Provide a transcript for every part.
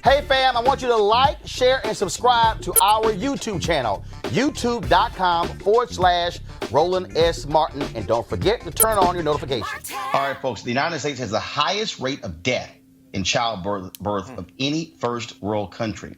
Hey fam, I want you to like, share, and subscribe to our YouTube channel, youtube.com/Roland S. Martin. And don't forget to turn on your notifications. All right, folks, the United States has the highest rate of death in childbirth of any first world country.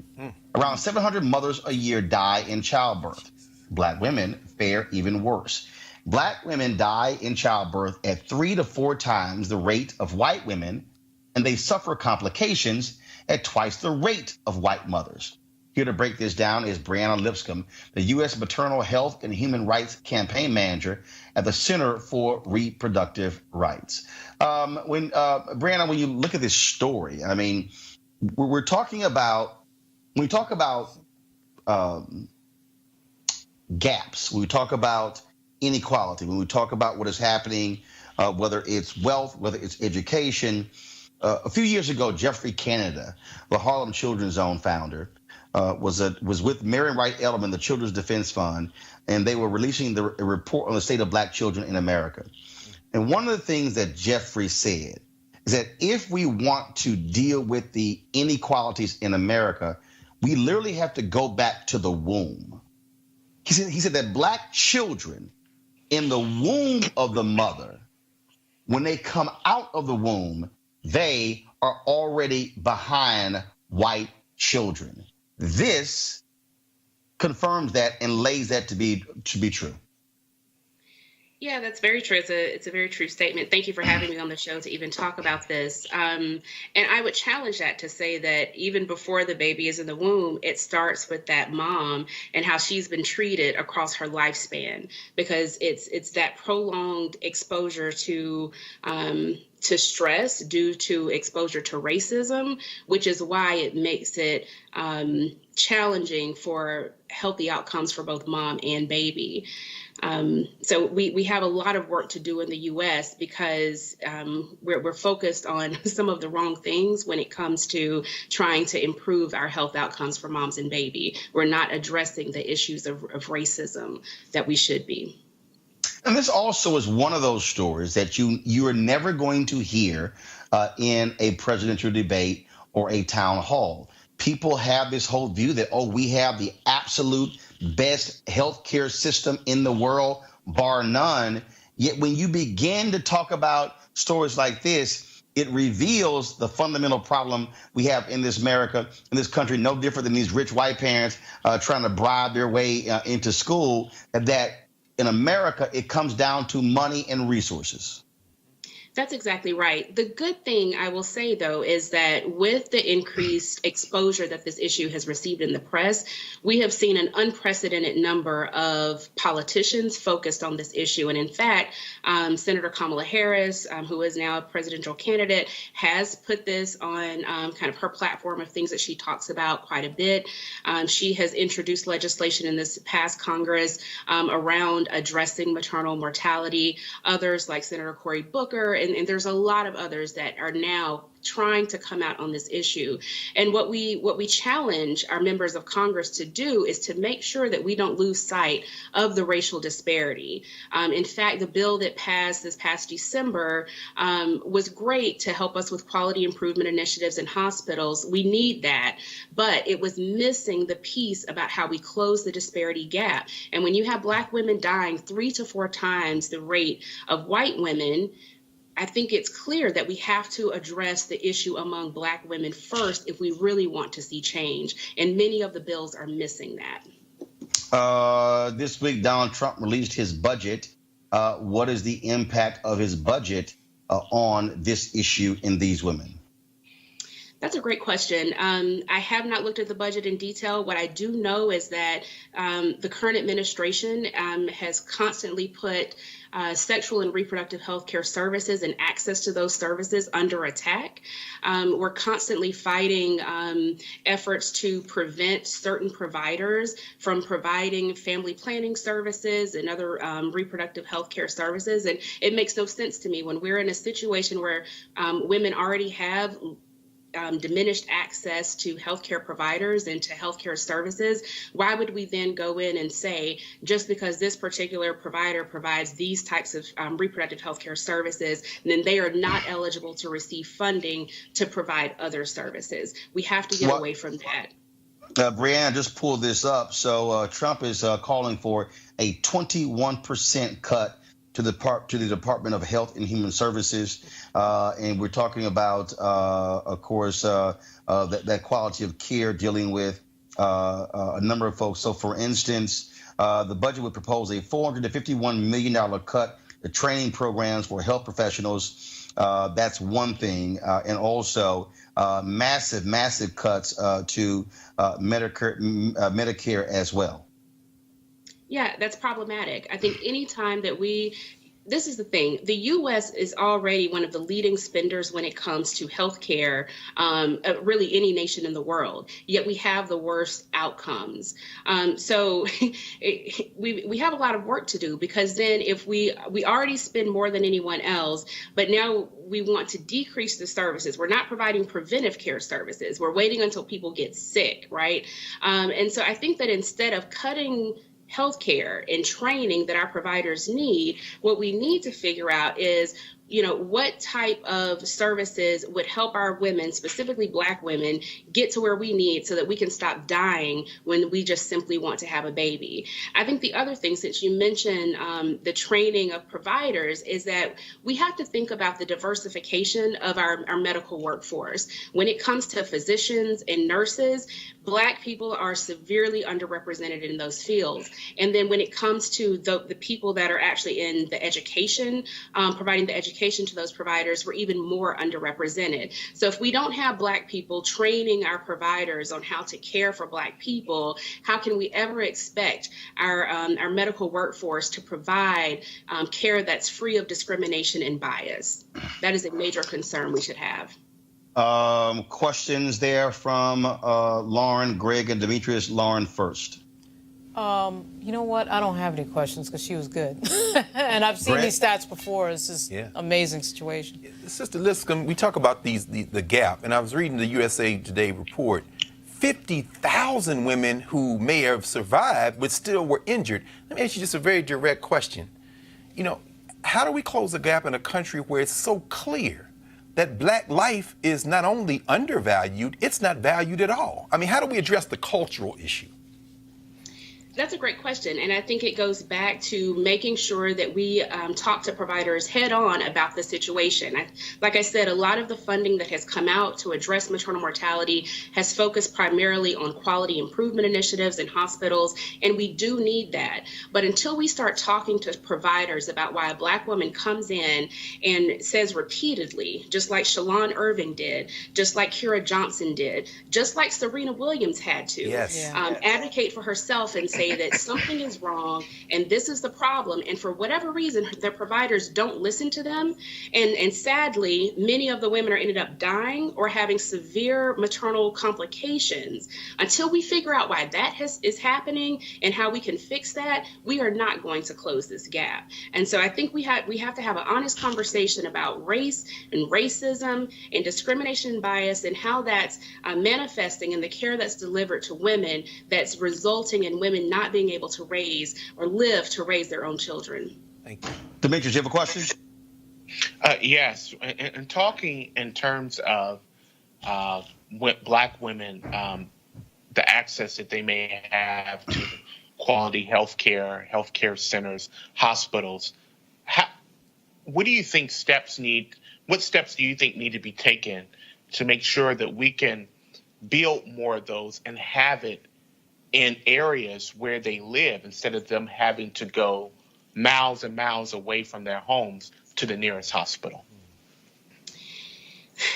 Around 700 mothers a year die in childbirth. Black women fare even worse. Black women die in childbirth at 3 to 4 times the rate of white women, and they suffer complications at twice the rate of white mothers. Here to break this down is Breana Lipscomb, the U.S. Maternal Health and Human Rights Campaign Manager at the Center for Reproductive Rights. Breana, when you look at this story, I mean, we're talking about, when we talk about gaps, when we talk about inequality, when we talk about what is happening, whether it's wealth, whether it's education. A few years ago, Jeffrey Canada, the Harlem Children's Zone founder, was with Mary Wright Edelman, the Children's Defense Fund, and they were releasing a report on the state of black children in America. And one of the things that Jeffrey said is that if we want to deal with the inequalities in America, we literally have to go back to the womb. He said that black children in the womb of the mother, when they come out of the womb, they are already behind white children. This confirms that and lays that to be true. Yeah, that's very true. It's a very true statement. Thank you for having me on the show to even talk about this. And I would challenge that to say that even before the baby is in the womb, it starts with that mom and how she's been treated across her lifespan, because it's that prolonged exposure to stress due to exposure to racism, which is why it makes it challenging for healthy outcomes for both mom and baby. So we have a lot of work to do in the U.S. because we're focused on some of the wrong things when it comes to trying to improve our health outcomes for moms and baby. We're not addressing the issues of racism that we should be. And this also is one of those stories that you are never going to hear in a presidential debate or a town hall. People have this whole view that, we have the absolute best healthcare system in the world, bar none. Yet when you begin to talk about stories like this, it reveals the fundamental problem we have in this America, in this country, no different than these rich white parents trying to bribe their way into school, that in America, it comes down to money and resources. That's exactly right. The good thing I will say, though, is that with the increased exposure that this issue has received in the press, we have seen an unprecedented number of politicians focused on this issue. And in fact, Senator Kamala Harris, who is now a presidential candidate, has put this on kind of her platform of things that she talks about quite a bit. She has introduced legislation in this past Congress around addressing maternal mortality. Others, like Senator Cory Booker, and there's a lot of others that are now trying to come out on this issue. And what we challenge our members of Congress to do is to make sure that we don't lose sight of the racial disparity. In fact, the bill that passed this past December was great to help us with quality improvement initiatives in hospitals. We need that, but it was missing the piece about how we close the disparity gap. And when you have Black women dying 3 to 4 times the rate of white women, I think it's clear that we have to address the issue among Black women first if we really want to see change. And many of the bills are missing that. This week, Donald Trump released his budget. What is the impact of his budget on this issue and these women? That's a great question. I have not looked at the budget in detail. What I do know is that the current administration has constantly put sexual and reproductive health care services and access to those services under attack. We're constantly fighting efforts to prevent certain providers from providing family planning services and other reproductive health care services. And it makes no sense to me when we're in a situation where women already have diminished access to healthcare providers and to healthcare services, why would we then go in and say, just because this particular provider provides these types of reproductive healthcare services, then they are not eligible to receive funding to provide other services? We have to get away from that. Breana, just pulled this up. So Trump is calling for a 21% cut to the Department of Health and Human Services, and we're talking about, of course, that quality of care dealing with a number of folks. So, for instance, the budget would propose a $451 million cut to training programs for health professionals. That's one thing, and also massive cuts to Medicare as well. Yeah, that's problematic. I think anytime that this is the thing, the U.S. is already one of the leading spenders when it comes to healthcare, really any nation in the world, yet we have the worst outcomes. So we have a lot of work to do, because then if we already spend more than anyone else, but now we want to decrease the services. We're not providing preventive care services. We're waiting until people get sick, right? And so I think that instead of cutting healthcare and training that our providers need, what we need to figure out is, what type of services would help our women, specifically Black women, get to where we need so that we can stop dying when we just simply want to have a baby. I think the other thing, since you mentioned the training of providers, is that we have to think about the diversification of our medical workforce. When it comes to physicians and nurses, Black people are severely underrepresented in those fields. And then when it comes to the people that are actually in the education, providing the education to those providers, we're even more underrepresented. So if we don't have Black people training our providers on how to care for Black people, how can we ever expect our medical workforce to provide care that's free of discrimination and bias? That is a major concern we should have. Questions there from Lauren, Greg, and Demetrius. Lauren first. You know what? I don't have any questions because she was good. And I've seen these stats before. It's just amazing situation. Sister Lipscomb, we talk about the gap, and I was reading the USA Today report. 50,000 women who may have survived but still were injured. Let me ask you just a very direct question. How do we close the gap in a country where it's so clear that Black life is not only undervalued, it's not valued at all? I mean, how do we address the cultural issue? That's a great question. And I think it goes back to making sure that we talk to providers head on about the situation. Like I said, a lot of the funding that has come out to address maternal mortality has focused primarily on quality improvement initiatives in hospitals, and we do need that. But until we start talking to providers about why a Black woman comes in and says repeatedly, just like Shalon Irving did, just like Kira Johnson did, just like Serena Williams had to, advocate for herself and say that something is wrong and this is the problem, and for whatever reason their providers don't listen to them, and sadly many of the women are ended up dying or having severe maternal complications. Until we figure out why that is happening and how we can fix that, we are not going to close this gap. And so I think we have to have an honest conversation about race and racism and discrimination and bias, and how that's manifesting in the care that's delivered to women, that's resulting in women not being able to raise or live to raise their own children. Thank you. Demetrius, you have a question? Yes. And talking in terms of Black women, the access that they may have to quality healthcare centers, hospitals, what do you think what steps do you think need to be taken to make sure that we can build more of those and have it in areas where they live, instead of them having to go miles and miles away from their homes to the nearest hospital?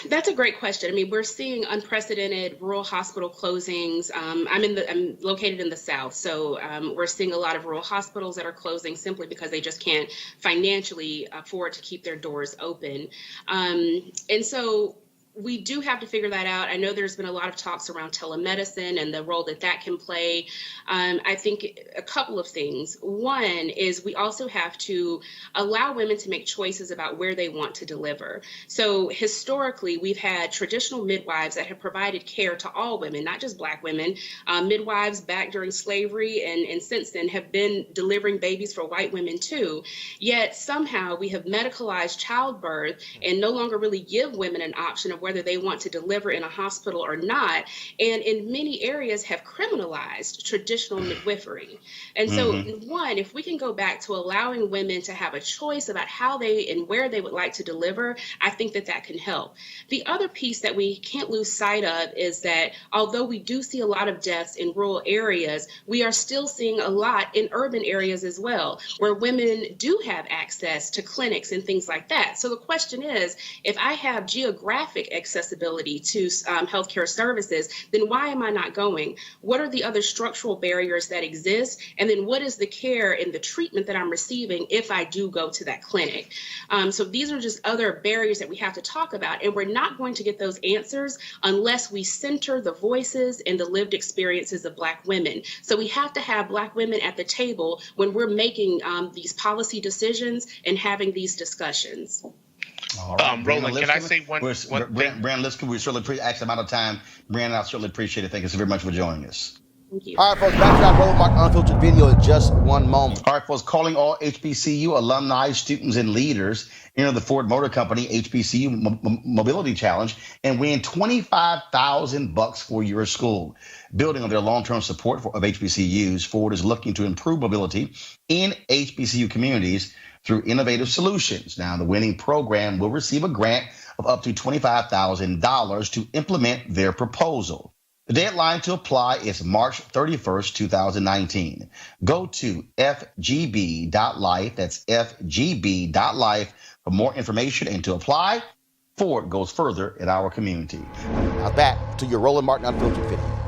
That's a great question. I mean, we're seeing unprecedented rural hospital closings. I'm located in the South, so we're seeing a lot of rural hospitals that are closing simply because they just can't financially afford to keep their doors open. And so we do have to figure that out. I know there's been a lot of talks around telemedicine and the role that that can play. I think a couple of things. One is we also have to allow women to make choices about where they want to deliver. So historically, we've had traditional midwives that have provided care to all women, not just Black women. Midwives back during slavery and since then have been delivering babies for white women too. Yet somehow we have medicalized childbirth and no longer really give women an option of whether they want to deliver in a hospital or not, and in many areas have criminalized traditional midwifery. And so, one, if we can go back to allowing women to have a choice about how they and where they would like to deliver, I think that that can help. The other piece that we can't lose sight of is that although we do see a lot of deaths in rural areas, we are still seeing a lot in urban areas as well, where women do have access to clinics and things like that. So the question is, if I have geographic accessibility to healthcare services, then why am I not going? What are the other structural barriers that exist? And then what is the care and the treatment that I'm receiving if I do go to that clinic? So these are just other barriers that we have to talk about. And we're not going to get those answers unless we center the voices and the lived experiences of Black women. So we have to have Black women at the table when we're making these policy decisions and having these discussions. All right. Roland, can I say one thing? Breana Lipscomb, we certainly appreciate the amount of time. Breana, I certainly appreciate it. Thank you so very much for joining us. Thank you. All right, folks, back to our Roland Martin Unfiltered video in just one moment. All right, folks, calling all HBCU alumni, students, and leaders enter the Ford Motor Company HBCU Mobility Challenge and win $25,000 for your school. Building on their long-term support of HBCUs, Ford is looking to improve mobility in HBCU communities through innovative solutions. Now, the winning program will receive a grant of up to $25,000 to implement their proposal. The deadline to apply is March 31st, 2019. Go to FGB.Life, that's FGB.Life, for more information and to apply. Ford goes further in our community. Now back to your Roland Martin Unfiltered video.